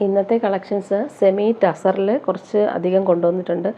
ഇന്നത്തെ collections semi ടസറിൽ കുറച്ച് അധികം കൊണ്ടുവന്നിട്ടുണ്ട്.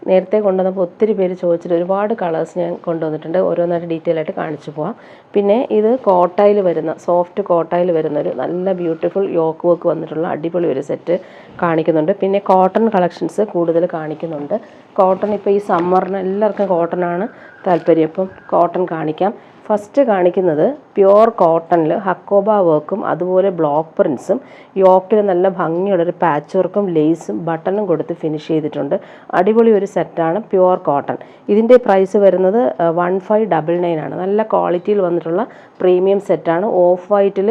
നേരത്തെ കൊണ്ടുവന്നപ്പോൾ ഒത്തിരി പേര് ചോദിച്ചിട്ട് ഒരുപാട് കളേഴ്സ് ഞാൻ കൊണ്ടുവന്നിട്ടുണ്ട്. ഓരോന്നായിട്ട് ഡീറ്റെയിൽ ആയിട്ട് കാണിച്ചു പോവാം. പിന്നെ ഇത് കോട്ടയിൽ വരുന്ന സോഫ്റ്റ് കോട്ടയിൽ വരുന്നൊരു നല്ല ബ്യൂട്ടിഫുൾ യോക്ക് വർക്ക് വന്നിട്ടുള്ള അടിപൊളി ഒരു സെറ്റ് കാണിക്കുന്നുണ്ട്. പിന്നെ കോട്ടൺ കളക്ഷൻസ് കൂടുതൽ കാണിക്കുന്നുണ്ട്. കോട്ടൺ ഇപ്പോൾ ഈ സമ്മറിന് എല്ലാവർക്കും കോട്ടനാണ് താല്പര്യം. അപ്പം കോട്ടൺ കാണിക്കാം. ഫസ്റ്റ് കാണിക്കുന്നത് പ്യുവർ കോട്ടണിൽ ഹക്കോബ വർക്കും അതുപോലെ ബ്ലോക്ക് പ്രിൻസും യോക്കിൽ നല്ല ഭംഗിയുള്ളൊരു പാച്ച് വർക്കും ലേസും ബട്ടണും കൊടുത്ത് ഫിനിഷ് ചെയ്തിട്ടുണ്ട്. അടിപൊളി ഒരു സെറ്റാണ് പ്യുവർ കോട്ടൺ. ഇതിൻ്റെ പ്രൈസ് വരുന്നത് 1599 ആണ്. നല്ല ക്വാളിറ്റിയിൽ വന്നിട്ടുള്ള പ്രീമിയം സെറ്റാണ്. ഓഫ് വൈറ്റിൽ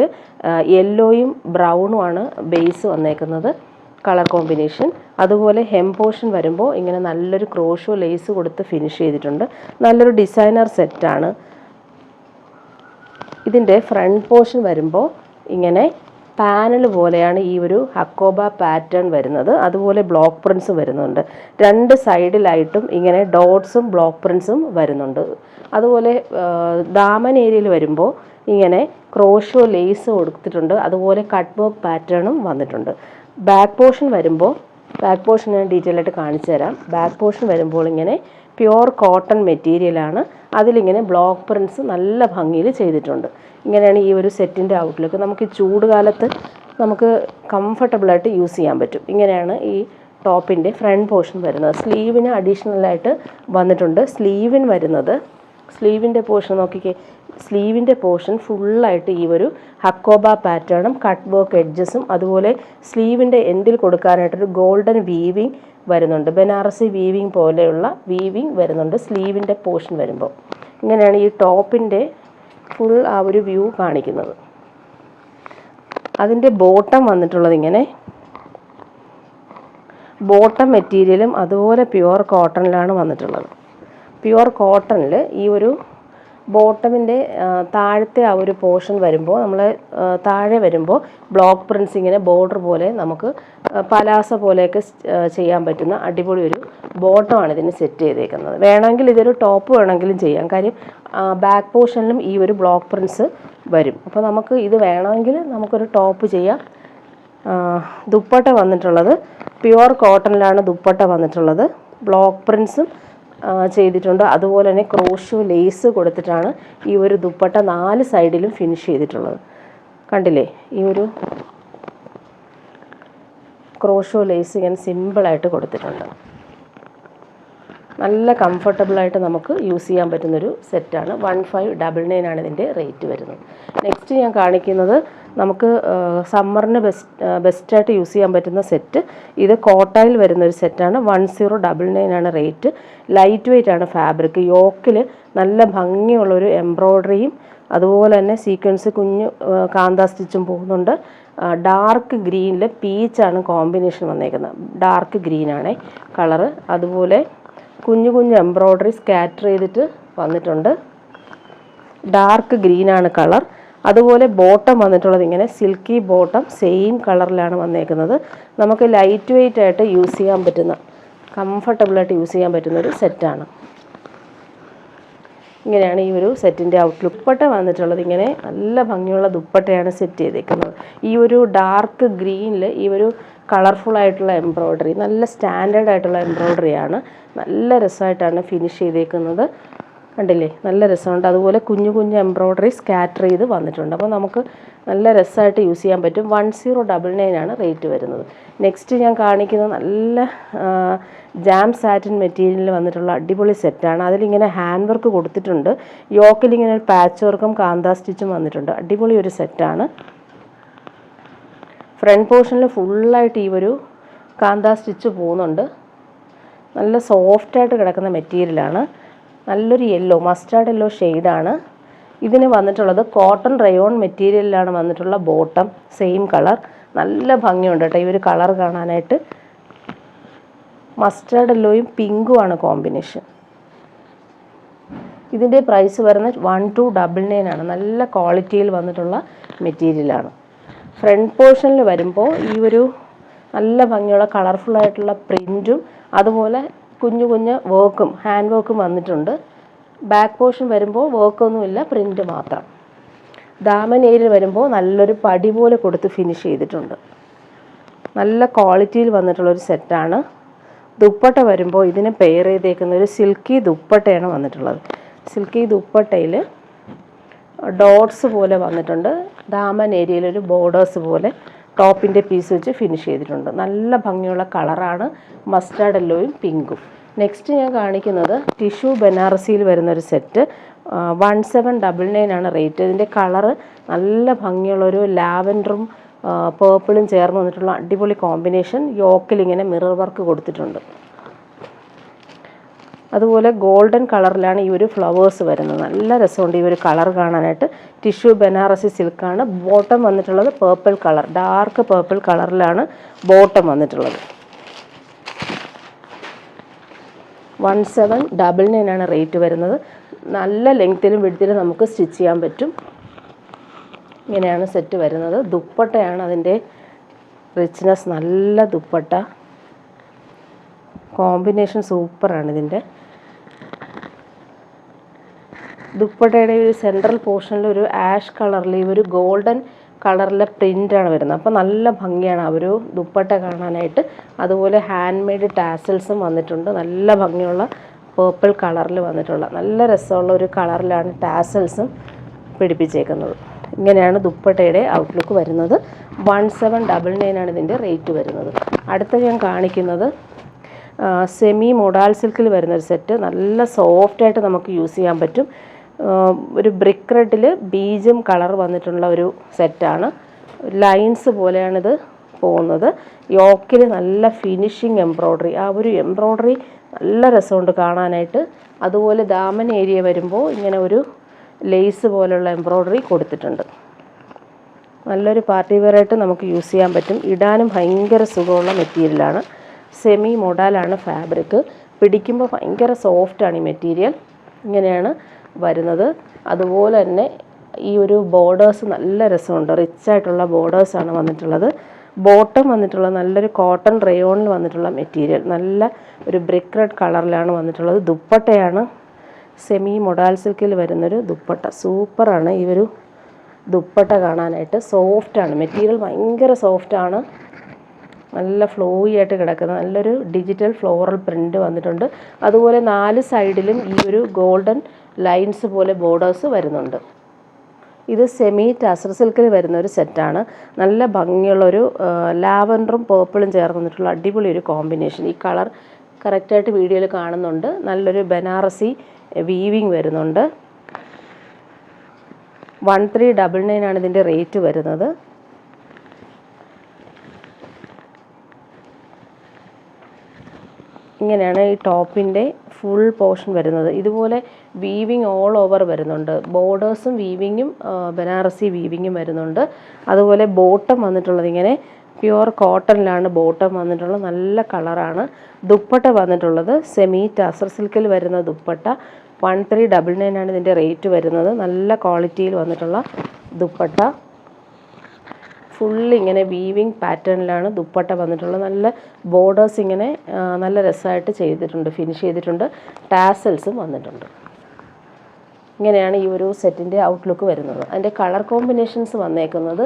യെല്ലോയും ബ്രൗണുമാണ് ബേസ് വന്നേക്കുന്നത് കളർ കോമ്പിനേഷൻ. അതുപോലെ ഹെം പോർഷൻ വരുമ്പോൾ ഇങ്ങനെ നല്ലൊരു ക്രോഷോ ലേസ് കൊടുത്ത് ഫിനിഷ് ചെയ്തിട്ടുണ്ട്. നല്ലൊരു ഡിസൈനർ സെറ്റാണ്. ഇതിൻ്റെ ഫ്രണ്ട് പോർഷൻ വരുമ്പോൾ ഇങ്ങനെ പാനൽ പോലെയാണ് ഈ ഒരു ഹക്കോബ പാറ്റേൺ വരുന്നത്. അതുപോലെ ബ്ലോക്ക് പ്രിൻസും വരുന്നുണ്ട്. രണ്ട് സൈഡിലായിട്ടും ഇങ്ങനെ ഡോട്ട്സും ബ്ലോക്ക് പ്രിൻസും വരുന്നുണ്ട്. അതുപോലെ ദാമൻ ഏരിയയിൽ വരുമ്പോൾ ഇങ്ങനെ ക്രോഷോ ലേസ് കൊടുത്തിട്ടുണ്ട്. അതുപോലെ കട്ട് വർക്ക് പാറ്റേണും വന്നിട്ടുണ്ട്. ബാക്ക് പോർഷൻ വരുമ്പോൾ ബാക്ക് പോർഷൻ ഞാൻ ഡീറ്റെയിൽ ആയിട്ട് കാണിച്ചു തരാം. ബാക്ക് പോർഷൻ വരുമ്പോൾ ഇങ്ങനെ പ്യുവർ കോട്ടൺ മെറ്റീരിയലാണ്. അതിലിങ്ങനെ ബ്ലോക്ക് പ്രിൻസ് നല്ല ഭംഗിയിൽ ചെയ്തിട്ടുണ്ട്. ഇങ്ങനെയാണ് ഈ ഒരു സെറ്റിൻ്റെ ഔട്ട്ലുക്ക്. നമുക്ക് ഈ ചൂട് കാലത്ത് നമുക്ക് കംഫർട്ടബിളായിട്ട് യൂസ് ചെയ്യാൻ പറ്റും. ഇങ്ങനെയാണ് ഈ ടോപ്പിൻ്റെ ഫ്രണ്ട് പോർഷൻ വരുന്നത്. സ്ലീവിന് അഡീഷണലായിട്ട് വന്നിട്ടുണ്ട്. സ്ലീവിൻ്റെ പോർഷൻ നോക്കിക്കേ. സ്ലീവിൻ്റെ പോർഷൻ ഫുള്ളായിട്ട് ഈ ഒരു ഹക്കോബ പാറ്റേണും കട്ട് വർക്ക് എഡ്ജസും അതുപോലെ സ്ലീവിൻ്റെ എൻഡിൽ കൊടുക്കാനായിട്ടൊരു ഗോൾഡൻ വീവിങ് വരുന്നുണ്ട്. ബനാറസി വീവിങ് പോലെയുള്ള വീവിങ് വരുന്നുണ്ട് സ്ലീവിൻ്റെ പോർഷൻ വരുമ്പോൾ. ഇങ്ങനെയാണ് ഈ ടോപ്പിൻ്റെ ഫുൾ ആ ഒരു വ്യൂ കാണിക്കുന്നത്. അതിൻ്റെ ബോട്ടം വന്നിട്ടുള്ളത് ഇങ്ങനെ ബോട്ടം മെറ്റീരിയലും അതുപോലെ പ്യുവർ കോട്ടണിലാണ് വന്നിട്ടുള്ളത്. പ്യുവർ കോട്ടണിൽ ഈ ഒരു ബോട്ടമിൻ്റെ താഴത്തെ ആ ഒരു പോർഷൻ വരുമ്പോൾ നമ്മൾ താഴെ വരുമ്പോൾ ബ്ലോക്ക് പ്രിൻസ് ഇങ്ങനെ ബോർഡർ പോലെ നമുക്ക് പലാസ പോലെയൊക്കെ ചെയ്യാൻ പറ്റുന്ന അടിപൊളി ഒരു ബോട്ടമാണ് ഇതിന് സെറ്റ് ചെയ്തേക്കുന്നത്. വേണമെങ്കിൽ ഇതൊരു ടോപ്പ് വേണമെങ്കിലും ചെയ്യാം. കാര്യം ബാക്ക് പോർഷനിലും ഈ ഒരു ബ്ലോക്ക് പ്രിൻസ് വരും. അപ്പോൾ നമുക്ക് ഇത് വേണമെങ്കിൽ നമുക്കൊരു ടോപ്പ് ചെയ്യാം. ദുപ്പട്ട വന്നിട്ടുള്ളത് പ്യുവർ കോട്ടണിലാണ് ദുപ്പട്ട വന്നിട്ടുള്ളത്. ബ്ലോക്ക് പ്രിൻസും ചെയ്തിട്ടുണ്ട്. അതുപോലെ തന്നെ ക്രോഷോ ലേസ് കൊടുത്തിട്ടാണ് ഈ ഒരു ദുപ്പട്ട 4 സൈഡിലും ഫിനിഷ് ചെയ്തിട്ടുള്ളത്. കണ്ടില്ലേ? ഈ ഒരു ക്രോഷോ ലേസ് ഇങ്ങനെ സിമ്പിളായിട്ട് കൊടുത്തിട്ടുണ്ട്. നല്ല കംഫർട്ടബിളായിട്ട് നമുക്ക് യൂസ് ചെയ്യാൻ പറ്റുന്നൊരു സെറ്റാണ്. 1599 ആണ് ഇതിൻ്റെ റേറ്റ് വരുന്നത്. നെക്സ്റ്റ് ഞാൻ കാണിക്കുന്നത് നമുക്ക് സമ്മറിന് ബെസ്റ്റായിട്ട് യൂസ് ചെയ്യാൻ പറ്റുന്ന സെറ്റ്. ഇത് കോട്ടയിൽ വരുന്നൊരു സെറ്റാണ്. 1099 ആണ് റേറ്റ്. ലൈറ്റ് വെയ്റ്റ് ആണ് ഫാബ്രിക്. യോക്കിൽ നല്ല ഭംഗിയുള്ളൊരു എംബ്രോയ്ഡറിയും അതുപോലെ തന്നെ സീക്വൻസ് കുഞ്ഞു കാന്ത സ്റ്റിച്ചും പോകുന്നുണ്ട്. ഡാർക്ക് ഗ്രീനിൽ പീച്ചാണ് കോമ്പിനേഷൻ വന്നേക്കുന്നത്. ഡാർക്ക് ഗ്രീനാണ് കളറ്. അതുപോലെ കുഞ്ഞു കുഞ്ഞു എംബ്രോയ്ഡറി സ്കാറ്റർ ചെയ്തിട്ട് വന്നിട്ടുണ്ട്. ഡാർക്ക് ഗ്രീനാണ് കളർ. അതുപോലെ ബോട്ടം വന്നിട്ടുള്ളത് ഇങ്ങനെ സിൽക്കി ബോട്ടം സെയിം കളറിലാണ് വന്നേക്കുന്നത്. നമുക്ക് ലൈറ്റ് വെയ്റ്റ് ആയിട്ട് യൂസ് ചെയ്യാൻ പറ്റുന്ന കംഫർട്ടബിളായിട്ട് യൂസ് ചെയ്യാൻ പറ്റുന്നൊരു സെറ്റാണ്. ഇങ്ങനെയാണ് ഈ ഒരു സെറ്റിൻ്റെ ഔട്ട്ലുക്ക്. ദുപ്പട്ട വന്നിട്ടുള്ളത് ഇങ്ങനെ നല്ല ഭംഗിയുള്ള ദുപ്പട്ടയാണ് സെറ്റ് ചെയ്തേക്കുന്നത്. ഈ ഒരു ഡാർക്ക് ഗ്രീനിൽ ഈ ഒരു കളർഫുള്ളായിട്ടുള്ള എംബ്രോയ്ഡറി നല്ല സ്റ്റാൻഡേർഡ് ആയിട്ടുള്ള എംബ്രോയ്ഡറിയാണ്. നല്ല രസമായിട്ടാണ് ഫിനിഷ് ചെയ്തേക്കുന്നത്. കണ്ടില്ലേ? നല്ല രസമുണ്ട്. അതുപോലെ കുഞ്ഞു കുഞ്ഞു എംബ്രോയ്ഡറി സ്കാറ്റർ ചെയ്ത് വന്നിട്ടുണ്ട്. അപ്പോൾ നമുക്ക് നല്ല രസമായിട്ട് യൂസ് ചെയ്യാൻ പറ്റും. 1099 ആണ് റേറ്റ് വരുന്നത്. നെക്സ്റ്റ് ഞാൻ കാണിക്കുന്നത് നല്ല ജാം സാറ്റിൻ മെറ്റീരിയലിൽ വന്നിട്ടുള്ള അടിപൊളി സെറ്റാണ്. അതിലിങ്ങനെ ഹാൻഡ് വർക്ക് കൊടുത്തിട്ടുണ്ട്. യോക്കിലിങ്ങനെ പാച്ച് വർക്കും കാന്ത സ്റ്റിച്ചും വന്നിട്ടുണ്ട്. അടിപൊളി ഒരു സെറ്റാണ്. ഫ്രണ്ട് പോർഷനിൽ ഫുള്ളായിട്ട് ഈ ഒരു കാന്ത സ്റ്റിച്ച് പോകുന്നുണ്ട്. നല്ല സോഫ്റ്റായിട്ട് കിടക്കുന്ന മെറ്റീരിയലാണ്. നല്ലൊരു യെല്ലോ മസ്റ്റാർഡ് യെല്ലോ ഷെയ്ഡാണ്. ഇതിന് വന്നിട്ടുള്ളത് കോട്ടൺ റയോൺ മെറ്റീരിയലിലാണ് വന്നിട്ടുള്ള ബോട്ടം സെയിം കളർ. നല്ല ഭംഗിയുണ്ട് കേട്ടോ ഈ ഒരു കളർ കാണാനായിട്ട്. മസ്റ്റാർഡ് യെല്ലോയും പിങ്കുമാണ് കോമ്പിനേഷൻ. ഇതിൻ്റെ പ്രൈസ് വരുന്നത് 1299 ആണ്. നല്ല ക്വാളിറ്റിയിൽ വന്നിട്ടുള്ള മെറ്റീരിയലാണ്. ഫ്രണ്ട് പോർഷനിൽ വരുമ്പോൾ ഈ ഒരു നല്ല ഭംഗിയുള്ള കളർഫുള്ളായിട്ടുള്ള പ്രിൻറ്റും അതുപോലെ കുഞ്ഞു കുഞ്ഞു വർക്കും ഹാൻഡ് വർക്കും വന്നിട്ടുണ്ട്. ബാക്ക് പോർഷൻ വരുമ്പോൾ വർക്കൊന്നുമില്ല, പ്രിൻറ്റ് മാത്രം. ദാമൻ ഏരിയ വരുമ്പോൾ നല്ലൊരു പടി പോലെ കൊടുത്ത് ഫിനിഷ് ചെയ്തിട്ടുണ്ട്. നല്ല ക്വാളിറ്റിയിൽ വന്നിട്ടുള്ളൊരു സെറ്റാണ്. ദുപ്പട്ട വരുമ്പോൾ ഇതിന് പെയർ ചെയ്തേക്കുന്ന ഒരു സിൽക്കി ദുപ്പട്ടയാണ് വന്നിട്ടുള്ളത്. സിൽക്കി ദുപ്പട്ടയിൽ ഡോട്ട്സ് പോലെ വന്നിട്ടുണ്ട്. ദാമൻ ഏരിയയിലൊരു ബോർഡേഴ്സ് പോലെ ടോപ്പിൻ്റെ പീസ് വെച്ച് ഫിനിഷ് ചെയ്തിട്ടുണ്ട്. നല്ല ഭംഗിയുള്ള കളറാണ്, മസ്റ്റാർഡ് യെല്ലോയും പിങ്കും. നെക്സ്റ്റ് ഞാൻ കാണിക്കുന്നത് ടിഷ്യൂ ബനാറസിയിൽ വരുന്നൊരു സെറ്റ്. 1799 ആണ് റേറ്റ്. ഇതിൻ്റെ കളറ് നല്ല ഭംഗിയുള്ളൊരു ലാവൻഡറും പേർപ്പിളും ചേർന്ന് വന്നിട്ടുള്ള അടിപൊളി കോമ്പിനേഷൻ. യോക്കിൽ ഇങ്ങനെ മിറർ വർക്ക് കൊടുത്തിട്ടുണ്ട്. അതുപോലെ ഗോൾഡൻ കളറിലാണ് ഈ ഒരു ഫ്ലവേഴ്സ് വരുന്നത്. നല്ല രസമുണ്ട് ഈ ഒരു കളർ കാണാനായിട്ട്. ടിഷ്യൂ ബനാറസി സിൽക്കാണ്. ബോട്ടം വന്നിട്ടുള്ളത് പേർപ്പിൾ കളർ, ഡാർക്ക് പേർപ്പിൾ കളറിലാണ് ബോട്ടം വന്നിട്ടുള്ളത്. 1799 ആണ് റേറ്റ് വരുന്നത്. നല്ല ലെങ്ത്തിലും വിഡ്ത്തിലും നമുക്ക് സ്റ്റിച്ച് ചെയ്യാൻ പറ്റും. ഇങ്ങനെയാണ് സെറ്റ് വരുന്നത്. ദുപ്പട്ടയാണ് അതിൻ്റെ റിച്ച്നെസ്. നല്ല ദുപ്പട്ട കോമ്പിനേഷൻ സൂപ്പറാണ് ഇതിൻ്റെ. ദുപ്പട്ടയുടെ ഒരു സെൻട്രൽ പോർഷനിൽ ഒരു ആഷ് കളറിൽ ഈ ഒരു ഗോൾഡൻ കളറിലെ പ്രിൻ്റാണ് വരുന്നത്. അപ്പോൾ നല്ല ഭംഗിയാണ് ആ ഒരു ദുപ്പട്ട കാണാനായിട്ട്. അതുപോലെ ഹാൻഡ് മെയ്ഡ് ടാസൽസും വന്നിട്ടുണ്ട്. നല്ല ഭംഗിയുള്ള പേർപ്പിൾ കളറിൽ വന്നിട്ടുള്ള നല്ല രസമുള്ള ഒരു കളറിലാണ് ടാസൽസും പിടിപ്പിച്ചേക്കുന്നത്. ഇങ്ങനെയാണ് ദുപ്പട്ടയുടെ ഔട്ട്ലുക്ക് വരുന്നത്. 1799 ആണ് ഇതിൻ്റെ റേറ്റ് വരുന്നത്. അടുത്ത ഞാൻ കാണിക്കുന്നത് സെമി മൊഡാൽ സിൽക്കിൽ വരുന്നൊരു സെറ്റ്. നല്ല സോഫ്റ്റായിട്ട് നമുക്ക് യൂസ് ചെയ്യാൻ പറ്റും. ഒരു ബ്രിക്ക് റെഡിൽ ബീജും കളർ വന്നിട്ടുള്ള ഒരു സെറ്റാണ്. ലൈൻസ് പോലെയാണിത് പോകുന്നത്. യോക്കിൽ നല്ല ഫിനിഷിങ് എംബ്രോയ്ഡറി. ആ ഒരു എംബ്രോയ്ഡറി നല്ല രസമുണ്ട് കാണാനായിട്ട്. അതുപോലെ ദാമൻ ഏരിയ വരുമ്പോൾ ഇങ്ങനെ ഒരു ലേസ് പോലുള്ള എംബ്രോയ്ഡറി കൊടുത്തിട്ടുണ്ട്. നല്ലൊരു പാർട്ടി വെയറായിട്ട് നമുക്ക് യൂസ് ചെയ്യാൻ പറ്റും. ഇടാനും ഭയങ്കര സുഖമുള്ള മെറ്റീരിയലാണ്. സെമി മൊഡാലാണ് ഫാബ്രിക്. പിടിക്കുമ്പോൾ ഭയങ്കര സോഫ്റ്റാണ് ഈ മെറ്റീരിയൽ. ഇങ്ങനെയാണ് വരുന്നത്. അതുപോലെ തന്നെ ഈ ഒരു ബോർഡേഴ്സ് നല്ല രസമുണ്ട്. റിച്ചായിട്ടുള്ള ബോർഡേഴ്സാണ് വന്നിട്ടുള്ളത്. ബോട്ടം വന്നിട്ടുള്ള നല്ലൊരു കോട്ടൺ റയോണിൽ വന്നിട്ടുള്ള മെറ്റീരിയൽ. നല്ല ഒരു ബ്രിക്ക് റെഡ് കളറിലാണ് വന്നിട്ടുള്ളത്. ദുപ്പട്ടയാണ് സെമി മൊഡാൽ സിൽക്കിൽ വരുന്നൊരു ദുപ്പട്ട. സൂപ്പറാണ് ഈ ഒരു ദുപ്പട്ട കാണാനായിട്ട്. സോഫ്റ്റാണ് മെറ്റീരിയൽ, ഭയങ്കര സോഫ്റ്റാണ്. നല്ല ഫ്ലോയി ആയിട്ട് കിടക്കുന്ന നല്ലൊരു ഡിജിറ്റൽ ഫ്ലോറൽ പ്രിൻ്റ് വന്നിട്ടുണ്ട്. അതുപോലെ 4 സൈഡിലും ഈ ഒരു ഗോൾഡൻ ലൈൻസ് പോലെ ബോർഡേഴ്സ് വരുന്നുണ്ട്. ഇത് സെമി ടസർ സിൽക്കിൽ വരുന്ന ഒരു സെറ്റാണ്. നല്ല ഭംഗിയുള്ളൊരു ലാവൻഡറും പേർപ്പിളും ചേർന്ന് വന്നിട്ടുള്ള അടിപൊളി ഒരു കോമ്പിനേഷൻ. ഈ കളർ കറക്റ്റായിട്ട് വീഡിയോയിൽ കാണുന്നുണ്ട്. നല്ലൊരു ബനാറസി വീവിങ് വരുന്നുണ്ട്. 1399 ആണ് ഇതിൻ്റെ റേറ്റ് വരുന്നത്. ഇങ്ങനെയാണ് ഈ ടോപ്പിൻ്റെ ഫുൾ പോർഷൻ വരുന്നത്. ഇതുപോലെ വീവിങ് ഓൾ ഓവർ വരുന്നുണ്ട്. ബോർഡേഴ്സും വീവിങ്ങും ബനാറസി വീവിങ്ങും വരുന്നുണ്ട്. അതുപോലെ ബോട്ടം വന്നിട്ടുള്ളത് ഇങ്ങനെ പ്യുവർ കോട്ടണിലാണ് ബോട്ടം വന്നിട്ടുള്ളത്. നല്ല കളറാണ്. ദുപ്പട്ട വന്നിട്ടുള്ളത് സെമി ടസർ സിൽക്കിൽ വരുന്ന ദുപ്പട്ട. 1399 ആണ് ഇതിൻ്റെ റേറ്റ് വരുന്നത്. നല്ല ക്വാളിറ്റിയിൽ വന്നിട്ടുള്ള ദുപ്പട്ട. ഫുൾ ഇങ്ങനെ വീവിങ് പാറ്റേണിലാണ് ദുപ്പട്ട വന്നിട്ടുള്ളത്. നല്ല ബോർഡേഴ്സ് ഇങ്ങനെ നല്ല രസമായിട്ട് ചെയ്തിട്ടുണ്ട്, ഫിനിഷ് ചെയ്തിട്ടുണ്ട്. ടാസൽസും വന്നിട്ടുണ്ട്. ഇങ്ങനെയാണ് ഈ ഒരു സെറ്റിൻ്റെ ഔട്ട്ലുക്ക് വരുന്നത്. അതിൻ്റെ കളർ കോമ്പിനേഷൻസ് വന്നേക്കുന്നത്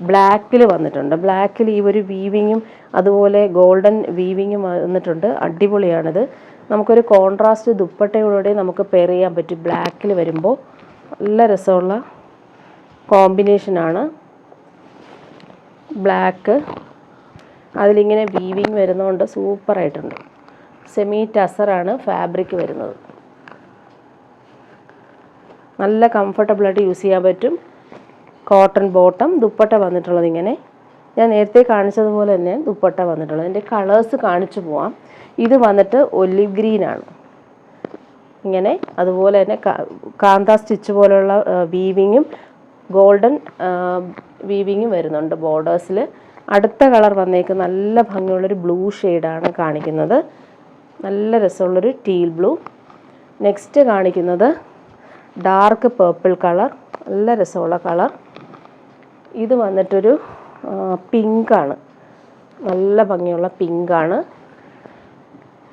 ബ്ലാക്കിൽ വന്നിട്ടുണ്ട്. ബ്ലാക്കിൽ ഈ ഒരു വീവിങ്ങും അതുപോലെ ഗോൾഡൻ വീവിങ്ങും വന്നിട്ടുണ്ട്. അടിപൊളിയാണിത്. നമുക്കൊരു കോൺട്രാസ്റ്റ് ദുപ്പട്ടയോടെ നമുക്ക് പെയർ ചെയ്യാൻ പറ്റും. ബ്ലാക്കിൽ വരുമ്പോൾ നല്ല രസമുള്ള കോമ്പിനേഷനാണ്. ബ്ലാക്ക് അതിലിങ്ങനെ വീവിങ് വരുന്നതുകൊണ്ട് സൂപ്പറായിട്ടുണ്ട്. സെമി ടസറാണ് ഫാബ്രിക് വരുന്നത്. നല്ല കംഫർട്ടബിളായിട്ട് യൂസ് ചെയ്യാൻ പറ്റും. Cotton bottom. ദുപ്പട്ട വന്നിട്ടുള്ളത് ഇങ്ങനെ ഞാൻ നേരത്തെ കാണിച്ചതുപോലെ തന്നെ ദുപ്പട്ട വന്നിട്ടുള്ളത്. എൻ്റെ കളേഴ്സ് കാണിച്ചു പോവാം. ഇത് വന്നിട്ട് ഒലിവ് ഗ്രീനാണ് ഇങ്ങനെ. അതുപോലെ തന്നെ കാന്ത സ്റ്റിച്ച് പോലുള്ള വീവിങ്ങും ഗോൾഡൻ വീവിങ്ങും വരുന്നുണ്ട് ബോർഡേഴ്സിൽ. അടുത്ത കളർ വന്നേക്ക് നല്ല ഭംഗിയുള്ളൊരു ബ്ലൂ ഷെയ്ഡാണ് കാണിക്കുന്നത്. നല്ല രസമുള്ളൊരു ടീൽ ബ്ലൂ. നെക്സ്റ്റ് കാണിക്കുന്നത് ഡാർക്ക് പേർപ്പിൾ കളർ. നല്ല രസമുള്ള കളർ. ഇത് വന്നിട്ടൊരു പിങ്കാണ്. നല്ല ഭംഗിയുള്ള പിങ്കാണ്.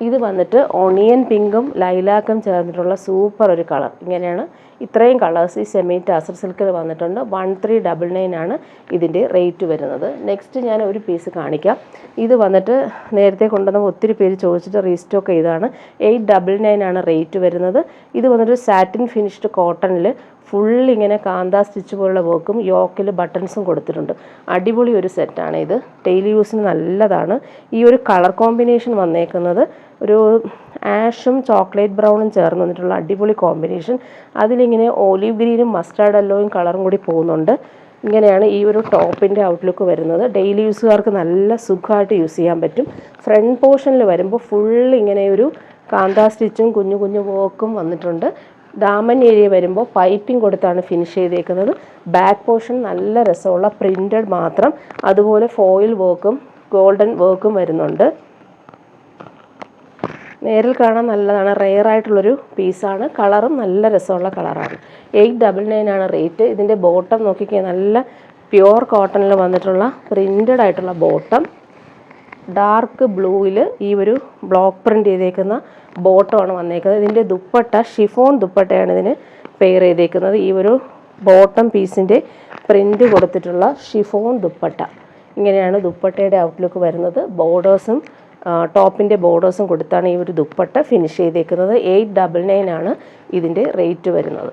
ഇത് വന്നിട്ട് ഓണിയൻ പിങ്കും ലൈലാക്കും ചേർന്നിട്ടുള്ള സൂപ്പർ ഒരു കളർ. ഇങ്ങനെയാണ് ഇത്രയും കളേഴ്സ് ഈ സെമി ടസർ സിൽക്കിൽ വന്നിട്ടുണ്ട്. 1399 ആണ് ഇതിൻ്റെ റേറ്റ് വരുന്നത്. നെക്സ്റ്റ് ഞാൻ ഒരു പീസ് കാണിക്കാം. ഇത് വന്നിട്ട് നേരത്തെ കൊണ്ടുവന്നപ്പോൾ ഒത്തിരി പേര് ചോദിച്ചിട്ട് റീസ്റ്റോക്ക് ചെയ്താണ്. 899 ആണ് റേറ്റ് വരുന്നത്. ഇത് വന്നിട്ട് സാറ്റിൻ ഫിനിഷ്ഡ് കോട്ടണിൽ ഫുൾ ഇങ്ങനെ കാന്താ സ്റ്റിച്ച് പോലുള്ള വർക്കും യോക്കിൽ ബട്ടൺസും കൊടുത്തിട്ടുണ്ട്. അടിപൊളി ഒരു സെറ്റാണ് ഇത്. ഡെയിലി യൂസിന് നല്ലതാണ്. ഈ ഒരു കളർ കോമ്പിനേഷൻ വന്നേക്കുന്നത് ഒരു ആഷും ചോക്ലേറ്റ് ബ്രൗണും ചേർന്ന് വന്നിട്ടുള്ള അടിപൊളി കോമ്പിനേഷൻ. അതിലിങ്ങനെ ഓലിവ് ഗ്രീനും മസ്റ്റാർഡ് യെല്ലോയും കളറും കൂടി പോകുന്നുണ്ട്. ഇങ്ങനെയാണ് ഈ ഒരു ടോപ്പിൻ്റെ ഔട്ട്ലുക്ക് വരുന്നത്. ഡെയിലി യൂസുകാർക്ക് നല്ല സുഖമായിട്ട് യൂസ് ചെയ്യാൻ പറ്റും. ഫ്രണ്ട് പോർഷനിൽ വരുമ്പോൾ ഫുൾ ഇങ്ങനെ ഒരു കാന്താ സ്റ്റിച്ചും കുഞ്ഞു കുഞ്ഞു വർക്കും വന്നിട്ടുണ്ട്. ദാമൻ ഏരിയ വരുമ്പോൾ പൈപ്പിംഗ് കൊടുത്താണ് ഫിനിഷ് ചെയ്തേക്കുന്നത്. ബാക്ക് പോർഷൻ നല്ല രസമുള്ള പ്രിൻറ്റഡ് മാത്രം, അതുപോലെ ഫോയിൽ വർക്കും ഗോൾഡൻ വർക്കും വരുന്നുണ്ട്. നേരിൽ കാണാൻ നല്ലതാണ്. റെയർ ആയിട്ടുള്ളൊരു പീസാണ്. കളറും നല്ല രസമുള്ള കളറാണ്. 899 ആണ് റേറ്റ്. ഇതിൻ്റെ ബോട്ടം നോക്കിക്കഴിഞ്ഞാൽ നല്ല പ്യുവർ കോട്ടണിൽ വന്നിട്ടുള്ള പ്രിൻറ്റഡ് ആയിട്ടുള്ള ബോട്ടം. ഡാർക്ക് ബ്ലൂവിൽ ഈ ഒരു ബ്ലോക്ക് പ്രിൻ്റ് ചെയ്തേക്കുന്ന ബോട്ടമാണ് വന്നേക്കുന്നത്. ഇതിൻ്റെ ദുപ്പട്ട ഷിഫോൺ ദുപ്പട്ടയാണ് ഇതിന് പെയർ ചെയ്തേക്കുന്നത്. ഈ ഒരു ബോട്ടം പീസിൻ്റെ പ്രിൻ്റ് കൊടുത്തിട്ടുള്ള ഷിഫോൺ ദുപ്പട്ട. ഇങ്ങനെയാണ് ദുപ്പട്ടയുടെ ഔട്ട്ലുക്ക് വരുന്നത്. ബോർഡേഴ്സും ടോപ്പിൻ്റെ ബോർഡേഴ്സും കൊടുത്താണ് ഈ ഒരു ദുപ്പട്ട ഫിനിഷ് ചെയ്തേക്കുന്നത്. 899 ആണ് ഇതിൻ്റെ റേറ്റ് വരുന്നത്.